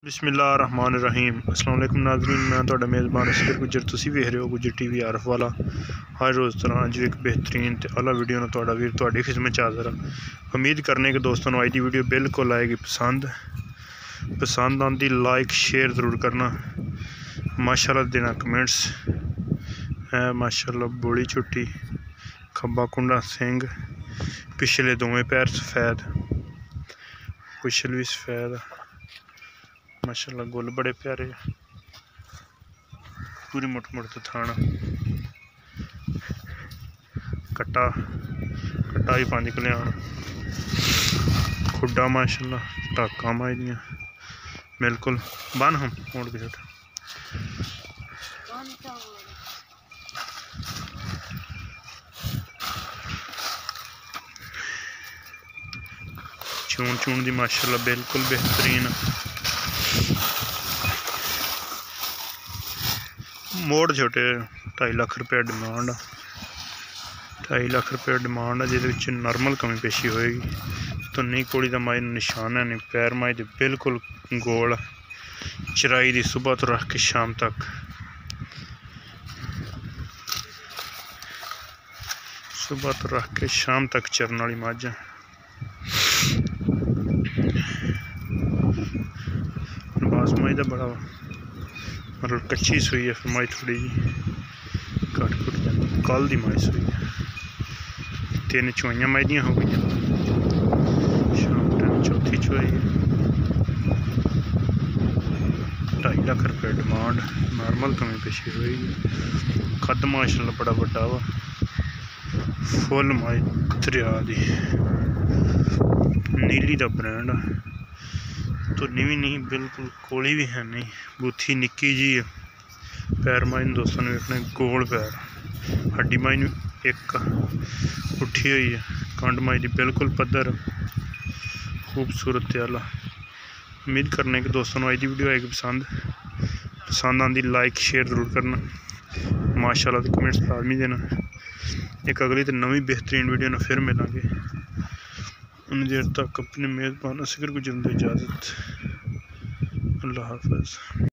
बिस्मिल्लाहिर्रहमानिर्रहीम। अस्सलाम वालेकुम नाज़रीन, मैं तुहाडा मेज़बान असगर गुज्जर। तुसीं वेख रहे हो गुज्जर टीवी आरिफवाला। हर रोज़ तरह अज एक बेहतरीन ते आला वीडियो नाल तुहाडा वीर तुहाडी खिदमत च हाज़र है। उम्मीद करने कि दोस्तों अज दी वीडियो बिल्कुल आएगी पसंद आंदी लाइक शेयर ज़रूर करना। माशाल्लाह देना कमेंट्स है। माशाल्लाह बोली छुट्टी खब्बा कुंडा सिंह, पिछले दोवें पैर सफेद, पुछल भी सफेद। माशाल्लाह गुल बड़े प्यारे, पूरी मुठ तो थाना कट्टा भी 5 कल्याण, खुड्डा माशाल्लाह टाका माई दियां बिल्कुल बन हम मोड़ के छोटा चून दी माशाल्लाह बिल्कुल बेहतरीन। मोड़ छोटे 2.5 लाख रुपया डिमांड, 2.5 लाख रुपया डिमांड है, जिद नॉर्मल कमी पेशी होएगी। तो नहीं कोड़ी का माई निशान है, नहीं पैर माई दे बिल्कुल गोल। चराई दी सुबह तो रख के शाम तक, सुबह तो रख के शाम तक चरन वाली मझ है। बास माई का बड़ा मतलब कच्ची सूई है, फिर माई थोड़ी जी कट कुट जाती। कल दी माई सूई है, 3 चुआइयां माई दियां हो गई, शाम टाइम चौथी चुआई है। 2.5 लाख रुपया डिमांड, नॉर्मल कमी पेशी हुई। कद माशाल्लाह बड़ा बड़ा वा, फुल माई दरिया दी नीली का ब्रांड। तो नीवी नहीं बिल्कुल कोली भी है नहीं, बूथी निक्की जी है। पैर माई दोस्तों ने वेखने गोल पैर, हड्डी माई एक उठी हुई है। कंड माई दी बिल्कुल पद्धर, खूबसूरत आला। उम्मीद करने कि दोस्तों आज की वीडियो आएगी पसंद आंदी लाइक शेयर ज़रूर करना। माशाल्लाह तो कमेंट्स लाजमी देना। एक अगली तो नवी बेहतरीन वीडियो ना फिर मिलेंगे। उन देर तक अपने मेज़बान असगर गुजर दी इजाज़त। अल्लाह हाफ़िज़।